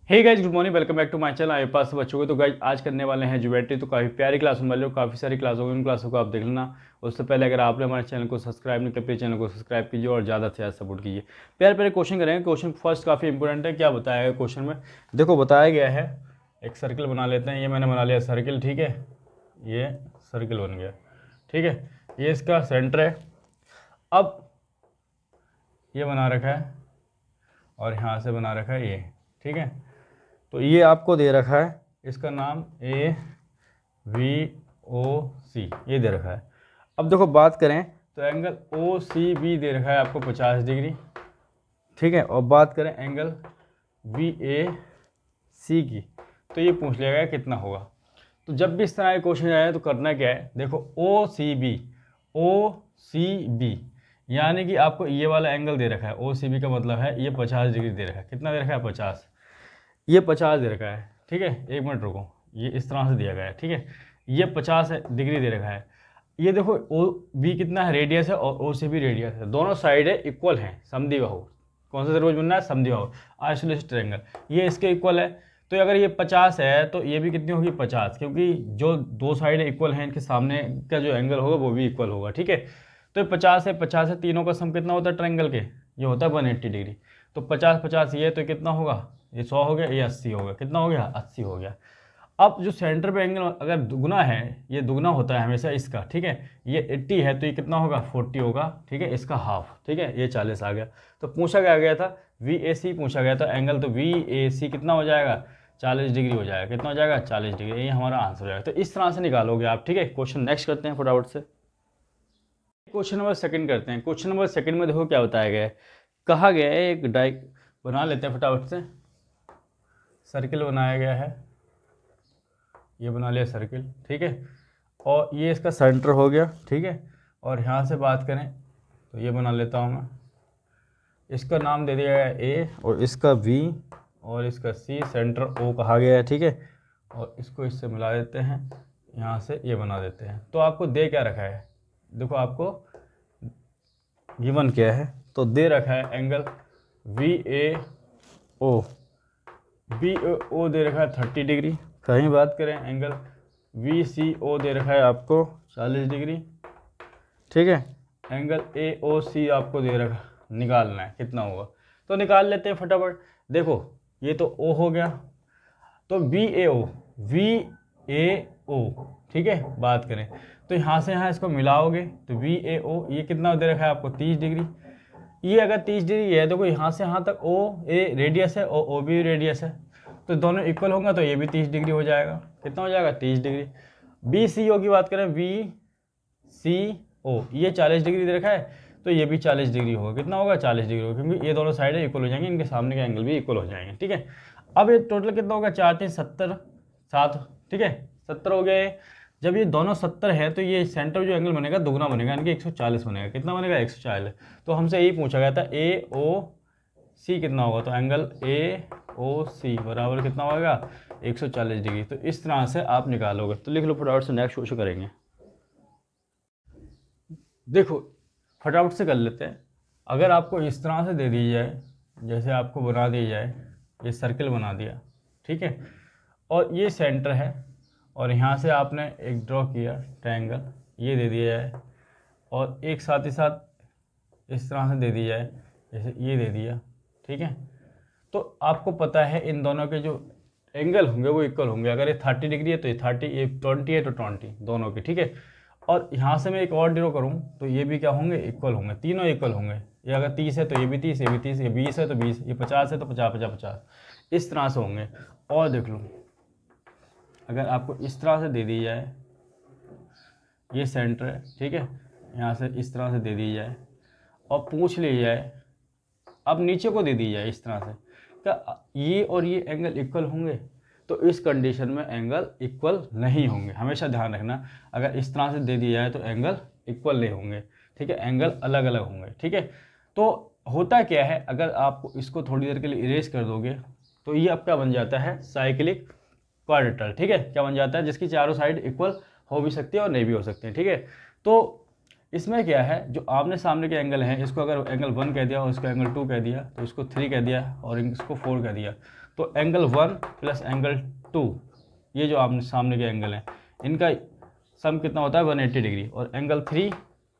Hey guys, good morning, welcome back to my channel. आपके पास बच्चों को तो गाइज आज करने वाले हैं ज्योमेट्री। तो काफ़ी प्यारी क्लास होने वाली है, काफ़ी सारी क्लास होगी, उन क्लासों को आप देख लेना। उससे पहले अगर आपने हमारे चैनल को सब्सक्राइब नहीं किया, प्लीज चैनल को सब्सक्राइब कीजिए और ज़्यादा से ज़्यादा सपोर्ट कीजिए। प्यारे प्यारे क्वेश्चन करेंगे। क्वेश्चन फर्स्ट काफ़ी इंपॉर्टेंट है। क्या बताया गया क्वेश्चन में? देखो बताया गया है, एक सर्किल बना लेते हैं। ये मैंने बना लिया सर्किल, ठीक है, ये सर्किल बन गया, ठीक है। ये इसका सेंटर है। अब ये बना रखा है और यहाँ से बना रखा है ये, ठीक है। तो ये आपको दे रखा है, इसका नाम ए वी ओ सी ये दे रखा है। अब देखो बात करें तो एंगल ओ सी बी दे रखा है आपको 50 डिग्री, ठीक है। और बात करें एंगल वी ए सी की, तो ये पूछ लिया गया कितना होगा। तो जब भी इस तरह के क्वेश्चन आए तो करना क्या है, देखो ओ सी बी यानी कि आपको ये वाला एंगल दे रखा है। ओ सी बी का मतलब है ये 50 डिग्री दे रखा है। कितना दे रखा है? 50। ये 50 दे रखा है, ठीक है। एक मिनट रुको, ये इस तरह से दिया गया है, ठीक है। ये 50 डिग्री दे रखा है। ये देखो ओ बी कितना है, रेडियस है, और ओ से भी रेडियस है। दोनों साइड है इक्वल है, समद्विबाहु। कौन सा त्रिभुज बनना है? समद्विबाहु, आइसोसेलेस ट्रायंगल। ये इसके इक्वल है। तो अगर ये 50 है तो ये भी कितनी होगी? 50, क्योंकि जो दो साइड इक्वल हैं इनके सामने का जो एंगल होगा वो भी इक्वल होगा, ठीक है। तो 50 है, तीनों का सम कितना होता है ट्रायंगल के? ये होता है 180 डिग्री। तो 50 50 ये तो कितना होगा? ये 100 हो गया, ये 80 हो गया। कितना हो गया? 80 हो गया। अब जो सेंटर पे एंगल अगर दुगना है, ये दुगना होता है हमेशा इसका, ठीक है। ये 80 है तो ये कितना होगा? 40 होगा, ठीक है। इसका हाफ, ठीक है, ये 40 आ गया। तो पूछा गया था वी ए सी पूछा गया था एंगल, तो वी ए सी कितना हो जाएगा? 40 डिग्री हो जाएगा। कितना हो जाएगा? 40 डिग्री। यही हमारा आंसर हो जाएगा। तो इस तरह से निकालोगे आप, ठीक है। क्वेश्चन नेक्स्ट करते हैं फटाफट से। क्वेश्चन नंबर सेकंड करते हैं। क्वेश्चन नंबर सेकंड में देखो क्या बताया गया है। कहा गया है एक डाइक बना लेते हैं फटाफट से। सर्किल बनाया गया है, ये बना लिया सर्किल, ठीक है। और ये इसका सेंटर हो गया, ठीक है। और यहाँ से बात करें तो ये बना लेता हूँ मैं। इसका नाम दे दिया गया ए, और इसका बी, और इसका सी। सेंटर ओ कहा गया है, ठीक है। और इसको इससे मिला देते हैं, यहाँ से ये बना देते हैं। तो आपको दे क्या रखा है? देखो आपको गिवन क्या है, तो दे रखा है angle V A O, B O दे रखा है 30 डिग्री। कहीं बात करें एंगल वी सी ओ दे रखा है आपको 40 डिग्री, ठीक है। एंगल ए ओ सी आपको दे रखा, निकालना है कितना होगा। तो निकाल लेते हैं फटाफट। देखो ये तो ओ हो गया, तो वी ए ओ, ठीक है। बात करें तो यहाँ से यहाँ इसको मिलाओगे तो वी ए ओ ये कितना दे रखा है आपको? 30 डिग्री। ये अगर 30 डिग्री है, देखो यहाँ से यहाँ तक ओ ए रेडियस है, ओ बी रेडियस है, तो दोनों इक्वल होंगे, तो ये भी 30 डिग्री हो जाएगा। कितना हो जाएगा? 30 डिग्री। बी सी ओ की बात करें, बी सी ओ ये 40 डिग्री दे रखा है, तो ये भी 40 डिग्री होगा। कितना होगा? 40 डिग्री होगा, क्योंकि ये दोनों साइडें इक्वल हो जाएंगे, इनके सामने का एंगल भी इक्वल हो जाएंगे, ठीक है। अब ये टोटल कितना होगा? 4 3 70, 7, ठीक है, 70 हो गए। जब ये दोनों 70 है तो ये सेंटर जो एंगल बनेगा दुगना बनेगा, यानी कि 140 बनेगा। कितना बनेगा? 140। तो हमसे यही पूछा गया था ए ओ सी कितना होगा, तो एंगल ए ओ सी बराबर कितना होगा? 140 डिग्री। तो इस तरह से आप निकालोगे। तो लिख लो फटाफट से, नेक्स्ट क्वेश्चन करेंगे। देखो फटाफट से कर लेते हैं। अगर आपको इस तरह से दे दी जाए, जैसे आपको बना दी जाए, ये सर्किल बना दिया, ठीक है, और ये सेंटर है, और यहाँ से आपने एक ड्रॉ किया ट्रायंगल, ये दे दिया जाए, और एक साथ ही साथ इस तरह से दे दी जाए, जैसे ये दे दिया, ठीक है। तो आपको पता है इन दोनों के जो एंगल होंगे वो इक्वल होंगे। अगर ये 30 डिग्री है तो ये 30, ये 20 है तो 20 दोनों के, ठीक है। और यहाँ से मैं एक और ड्रॉ करूँ तो ये भी क्या होंगे? इक्वल होंगे, तीनों इक्वल होंगे। ये अगर 30 है तो ये भी 30, ये भी 30, ये 20 है तो 20, ये 50 है तो 50 50 50, इस तरह से होंगे। और देख लो, अगर आपको इस तरह से दे दी जाए, ये सेंटर है, ठीक है, यहाँ से इस तरह से दे दी जाए, और पूछ ली जाए, अब नीचे को दे दी जाए इस तरह से, क्या ये और ये एंगल इक्वल होंगे? तो इस कंडीशन में एंगल इक्वल नहीं होंगे। हमेशा ध्यान रखना, अगर इस तरह से दे दिया जाए तो एंगल इक्वल नहीं होंगे, ठीक है, एंगल अलग अलग होंगे, ठीक है। तो होता क्या है, अगर आप इसको थोड़ी देर के लिए इरेज कर दोगे तो ये आपका बन जाता है साइक्लिक क्वाड्रेटर, ठीक है। क्या बन जाता है? जिसकी चारों साइड इक्वल हो भी सकती है और नहीं भी हो सकती है, ठीक है। तो इसमें क्या है, जो आमने सामने के एंगल हैं, इसको अगर एंगल 1 कह दिया और इसको एंगल 2 कह दिया, तो इसको 3 कह दिया और इसको 4 कह दिया, तो एंगल 1 प्लस एंगल 2, ये जो आमने सामने के एंगल हैं, इनका सम कितना होता है 180 डिग्री, और एंगल 3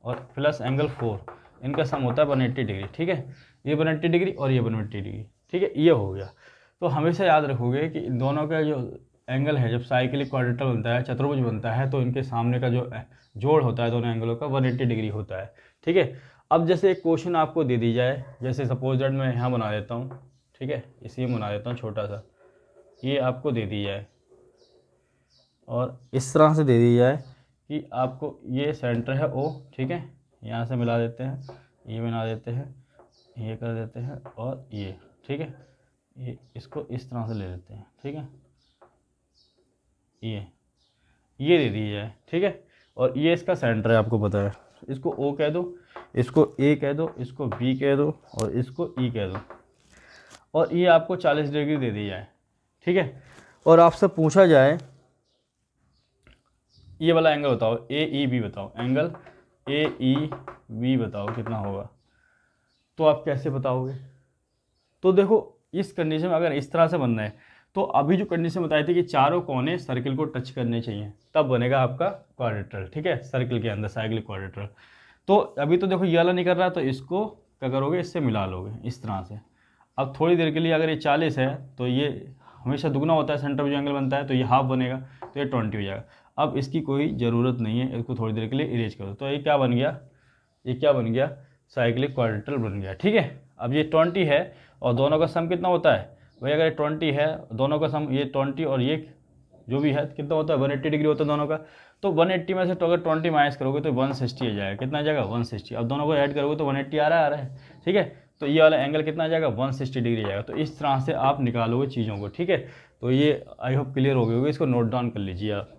और प्लस एंगल 4, इनका सम होता है 180 डिग्री। ठीक है, ये 180 डिग्री और ये 180 डिग्री। ठीक है, ये हो गया। तो हमेशा याद रखोगे कि इन दोनों का जो एंगल है, जब साइक्लिक क्वाड्रेटल बनता है, चतुर्भुज बनता है, तो इनके सामने का जो जोड़ होता है दोनों एंगलों का 180 डिग्री होता है। ठीक है, अब जैसे एक क्वेश्चन आपको दे दी जाए, जैसे सपोज दैट मैं यहाँ बना देता हूँ, ठीक है, इसी में बना देता हूँ छोटा सा, ये आपको दे दी जाए और इस तरह से दे दी जाए कि आपको ये सेंटर है O, ठीक है, यहाँ से मिला देते हैं, ये बना देते हैं, ये कर देते हैं और ये, ठीक है, ये इसको इस तरह से ले लेते हैं। ठीक है, ये दे दी जाए। ठीक है, और ये इसका सेंटर है, आपको पता है, इसको O कह दो, इसको A कह दो, इसको B कह दो और इसको E कह दो, और ये आपको 40 डिग्री दे दी जाए। ठीक है, और आपसे पूछा जाए ये वाला एंगल बताओ, AEB बताओ, एंगल AEB बताओ कितना होगा, तो आप कैसे बताओगे? तो देखो, इस कंडीशन में अगर इस तरह से बनना है, तो अभी जो कंडीशन बताई थी कि चारों कोने सर्किल को टच करने चाहिए, तब बनेगा आपका क्वाड्रेटल। ठीक है, सर्किल के अंदर साइक्लिक क्वाड्रेटल। तो अभी तो देखो ये वाला नहीं कर रहा, तो इसको क्या करोगे, इससे मिला लोगे इस तरह से। अब थोड़ी देर के लिए अगर ये 40 है, तो ये हमेशा दुगना होता है, सेंटर में जो एंगल बनता है, तो ये हाफ बनेगा, तो ये 20 हो जाएगा। अब इसकी कोई ज़रूरत नहीं है, इसको थोड़ी देर के लिए इरेज करो, तो ये क्या बन गया, ये क्या बन गया, साइक्लिक क्वाड्रेटल बन गया। ठीक है, अब ये 20 है और दोनों का सम कितना होता है भाई, अगर 20 है दोनों का सम, ये 20 और ये जो भी है कितना होता है 180 डिग्री होता है दोनों का, तो 180 में से तो अगर 20 माइनस करोगे तो 160 आ जाएगा। कितना आ जाएगा 160। अब दोनों को ऐड करोगे तो 180 आ रहा है। ठीक है, तो ये वाला एंगल कितना आ जाएगा 160 डिग्री आ जाएगा। तो इस तरह से आप निकालोगे चीज़ों को। ठीक है, तो ये आई होप क्लियर हो गई होगी, इसको नोट डाउन कर लीजिए आप।